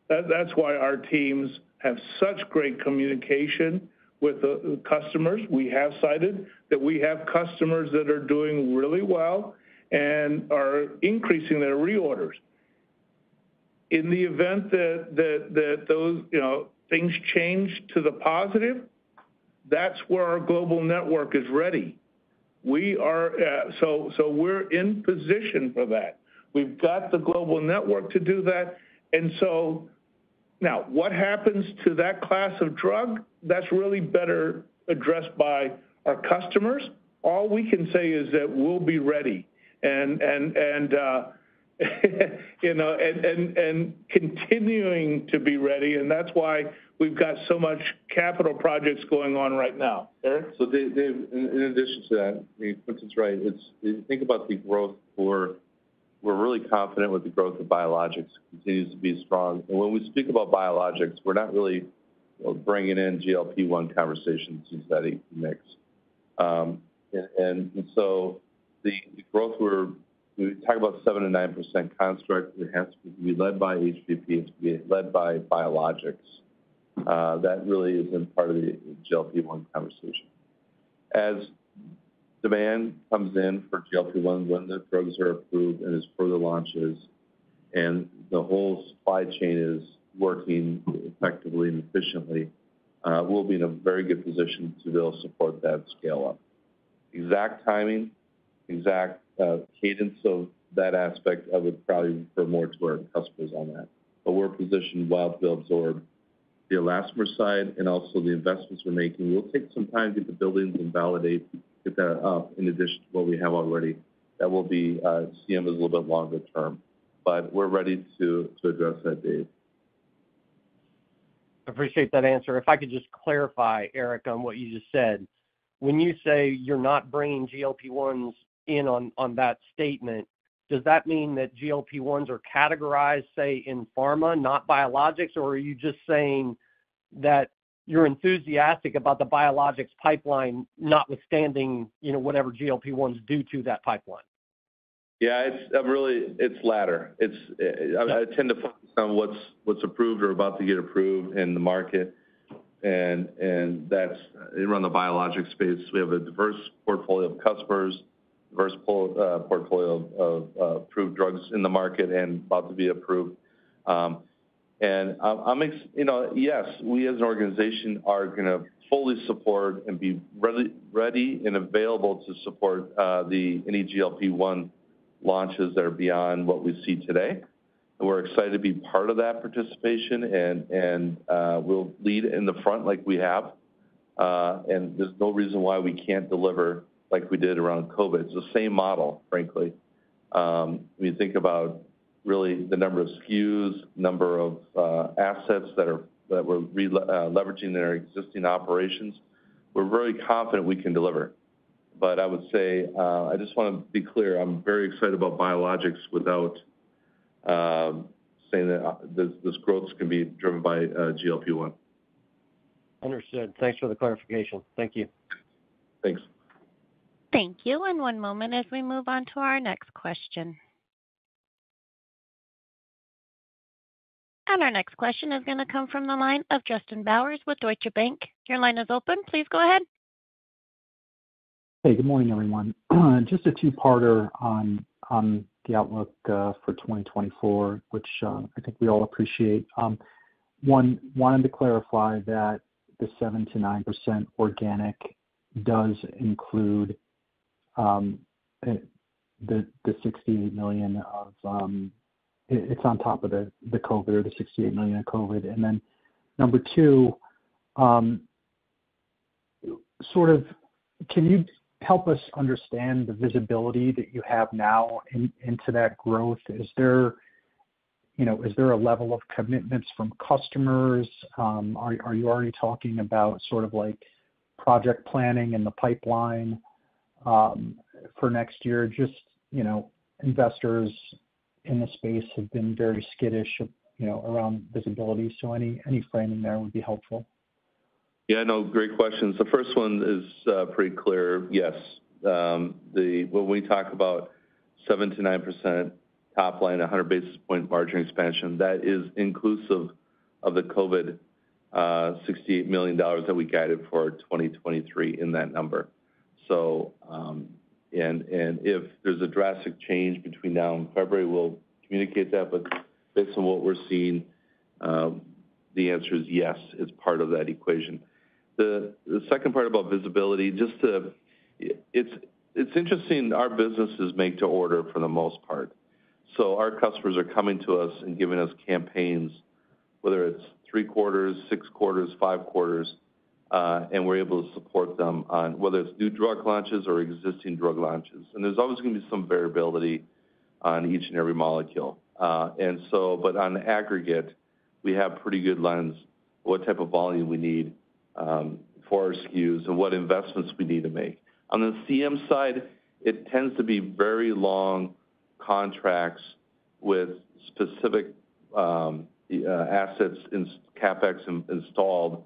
that's why our teams have such great communication with the customers. We have cited that we have customers that are doing really well and are increasing their reorders. In the event that those things change to the positive, that's where our global network is ready. We are so we're in position for that. We've got the global network to do that, and so. Now, what happens to that class of drug? That's really better addressed by our customers. All we can say is that we'll be ready and continuing to be ready, and that's why we've got so much capital projects going on right now. Eric? So, Dave, in addition to that, Quentin's right. Think about the growth we're really confident with the growth of biologics continues to be strong. And when we speak about biologics, we're not really bringing in GLP-1 conversations into that mix. And so the growth we talk about 7 to 9% construct. It has to be led by HVP. It's to be led by biologics. That really isn't part of the GLP-1 conversation. As demand comes in for GLP-1 when the drugs are approved and as further launches, and the whole supply chain is working effectively and efficiently, we'll be in a very good position to be able to support that scale up. Exact timing, exact cadence of that aspect, I would probably refer more to our customers on that. But we're positioned well to absorb the elastomer side and also the investments we're making. We'll take some time to get the buildings and validate, get that up in addition to what we have already. that will be CM is a little bit longer term. But we're ready to address that, Dave. I appreciate that answer. If I could just clarify, Eric, on what you just said. When you say you're not bringing GLP-1s in on that statement, does that mean that GLP-1s are categorized, say, in pharma, not biologics, or are you just saying that you're enthusiastic about the biologics pipeline, notwithstanding, whatever GLP-1s do to that pipeline? Yeah, it's latter. I tend to focus on what's approved or about to get approved in the market, and that's around the biologic space. We have a diverse portfolio of customers, diverse portfolio of approved drugs in the market and about to be approved. And yes, we as an organization are going to fully support and be ready and available to support any GLP-1 launches that are beyond what we see today. And we're excited to be part of that participation, and we'll lead in the front like we have. And there's no reason why we can't deliver like we did around COVID. It's the same model, frankly. When you think about really the number of SKUs, number of assets that we're leveraging in our existing operations, we're very confident we can deliver. But I would say, I just want to be clear, I'm very excited about biologics without saying that this growth can be driven by GLP-1. Understood. Thanks for the clarification. Thank you. Thanks. Thank you. And one moment as we move on to our next question. And our next question is going to come from the line of Justin Bowers with Deutsche Bank. Your line is open. Please go ahead. Hey, good morning, everyone. Just a two-parter on the outlook for 2024, which I think we all appreciate. One, wanted to clarify that the 7 to 9% organic does include the $68 million of it's on top of the COVID, or the $68 million of COVID. And then number two, sort of, can you help us understand the visibility that you have now into that growth? Is there a level of commitments from customers? Are you already talking about sort of like project planning in the pipeline for next year? Just, investors in the space have been very skittish, around visibility. So any framing there would be helpful. Yeah, no, great questions. The first one is pretty clear. Yes, when we talk about 7 to 9% top line, 100 basis point margin expansion, that is inclusive of the COVID $68 million that we guided for 2023 in that number. So, and if there's a drastic change between now and February, we'll communicate that. But based on what we're seeing, the answer is yes, it's part of that equation. The second part about visibility, it's interesting. Our business is made to order for the most part. So our customers are coming to us and giving us campaigns, whether it's 3 quarters, 6 quarters, 5 quarters, and we're able to support them on whether it's new drug launches or existing drug launches. And there's always going to be some variability on each and every molecule. But on the aggregate, we have pretty good lens what type of volume we need for our SKUs and what investments we need to make. On the CM side, it tends to be very long contracts with specific assets in CapEx installed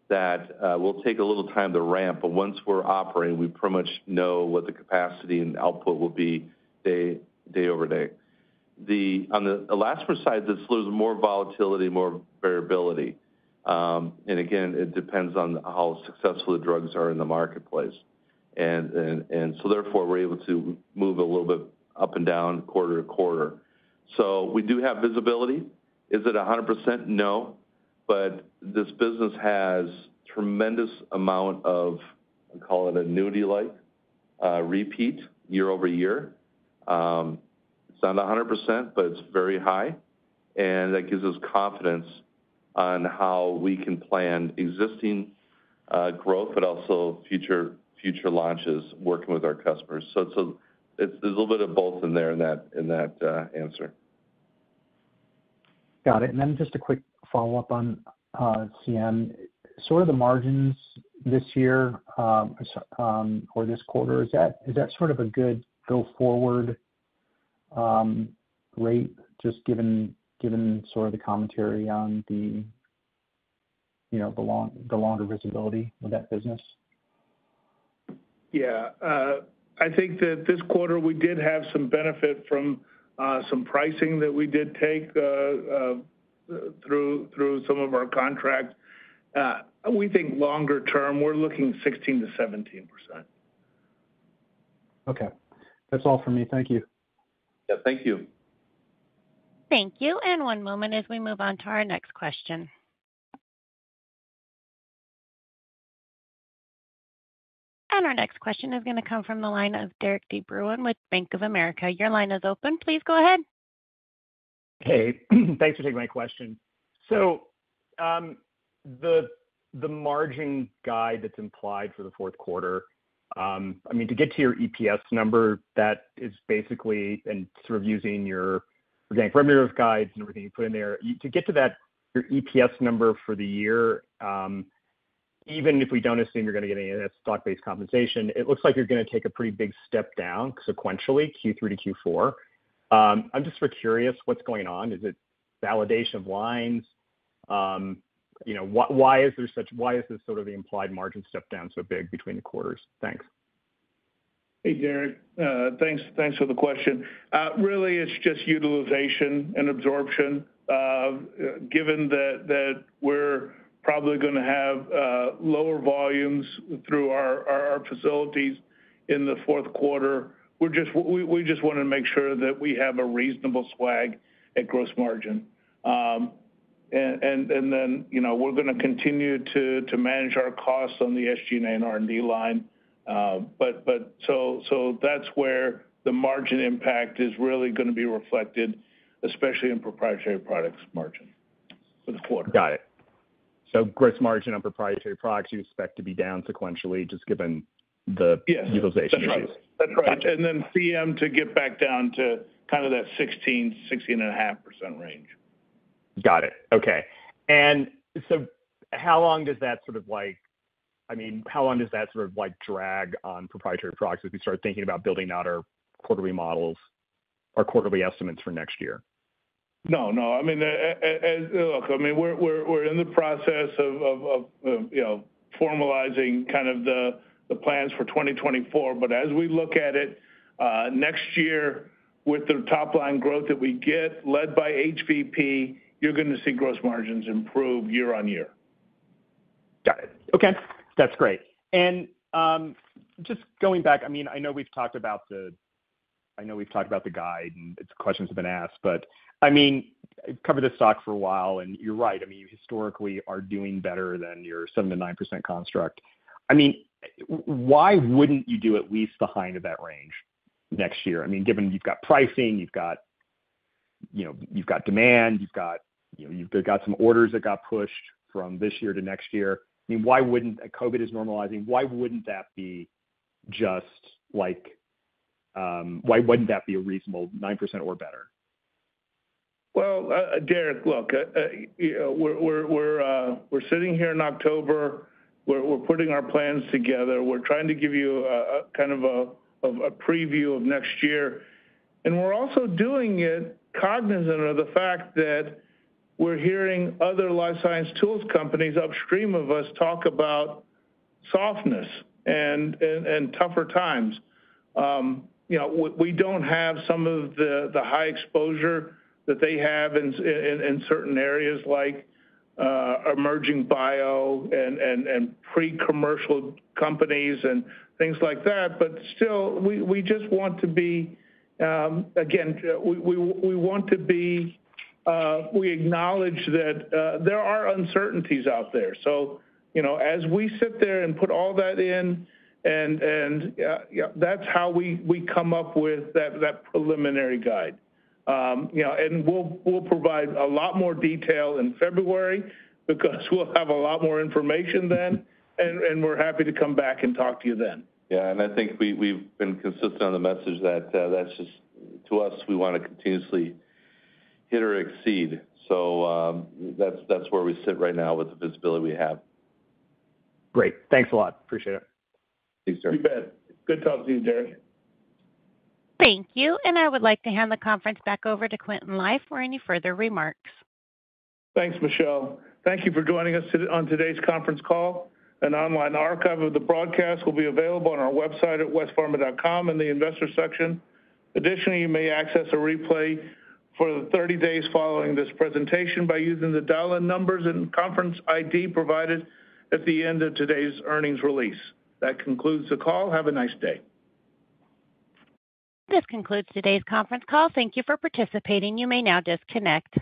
that will take a little time to ramp. But once we're operating, we pretty much know what the capacity and output will be day over day. On the elastomer side, there's more volatility, more variability. And again, it depends on how successful the drugs are in the marketplace. And so therefore, we're able to move a little bit up and down quarter to quarter. So we do have visibility. Is it 100%? No. But this business has tremendous amount of, I call it annuity-like, repeat year over year. It's not 100%, but it's very high. And that gives us confidence on how we can plan existing growth, but also future launches working with our customers. So it's there's a little bit of both in there in that answer. Got it. And then just a quick follow-up on CM. Sort of the margins this year or this quarter, is that sort of a good go-forward rate, just given sort of the commentary on the longer visibility of that business? Yeah. I think that this quarter we did have some benefit from some pricing that we did take through some of our contracts. We think longer term, we're looking 16 to 17%. Okay. That's all for me. Thank you. Yeah, thank you. Thank you. And one moment as we move on to our next question. And our next question is going to come from the line of Derek De Bruin with Bank of America. Your line is open. Please go ahead. Hey, thanks for taking my question. So the margin guide that's implied for the fourth quarter, to get to your EPS number, that is basically, and sort of using your organic revenue growth guides and everything you put in there, to get to that, your EPS number for the year, even if we don't assume you're going to get any of that stock-based compensation, it looks like you're going to take a pretty big step down sequentially, Q3 to Q4. I'm just curious what's going on. Is it validation of lines? Why is this sort of the implied margin step down so big between the quarters? Thanks. Hey, Derek. Thanks for the question. Really, it's just utilization and absorption. Given that we're probably going to have lower volumes through our facilities in the fourth quarter, we just want to make sure that we have a reasonable swag at gross margin. And then, we're going to continue to manage our costs on the SG&A and R&D line. So that's where the margin impact is really going to be reflected, especially in proprietary products margin for the quarter. Got it. So gross margin on proprietary products you expect to be down sequentially, just given the utilization issues. That's right. Gotcha. And then CM to get back down to kind of that 16.5% range. Got it. Okay. And so how long does that sort of drag on proprietary products as we start thinking about building out our quarterly models, our quarterly estimates for next year? No. Look, we're in the process of formalizing kind of the plans for 2024. But as we look at it next year, with the top line growth that we get, led by HVP, you're going to see gross margins improve year on year. Got it. Okay, that's great. And just going back, I know we've talked about the guide and its questions have been asked, but I've covered this stock for a while, and you're right. You historically are doing better than your 7 to 9% construct. Why wouldn't you do at least the high end of that range next year? Given you've got pricing, you've got demand, you've got some orders that got pushed from this year to next year. Why wouldn't COVID is normalizing? Why wouldn't that be just like? Why wouldn't that be a reasonable 9% or better? Well, Derek, look, we're sitting here in October. We're putting our plans together. We're trying to give you a kind of a preview of next year, and we're also doing it cognizant of the fact that we're hearing other life science tools companies upstream of us talk about softness and tougher times. We don't have some of the high exposure that they have in certain areas like emerging bio and pre-commercial companies and things like that. But still, we just want to be, we want to be, we acknowledge that there are uncertainties out there. So, as we sit there and put all that in, and that's how we come up with that preliminary guide. And we'll provide a lot more detail in February because we'll have a lot more information then, and we're happy to come back and talk to you then. Yeah, and I think we've been consistent on the message that that's just, to us, we want to continuously hit or exceed. So that's where we sit right now with the visibility we have. Great. Thanks a lot. Appreciate it. Thanks, Derek. You bet. Good talking to you, Derek. Thank you. And I would like to hand the conference back over to Quintin Lai for any further remarks. Thanks, Michelle. Thank you for joining us on today's conference call. An online archive of the broadcast will be available on our website at westpharma.com in the investor section. Additionally, you may access a replay for the 30 days following this presentation by using the dial-in numbers and conference ID provided at the end of today's earnings release. That concludes the call. Have a nice day. This concludes today's conference call. Thank you for participating. You may now disconnect.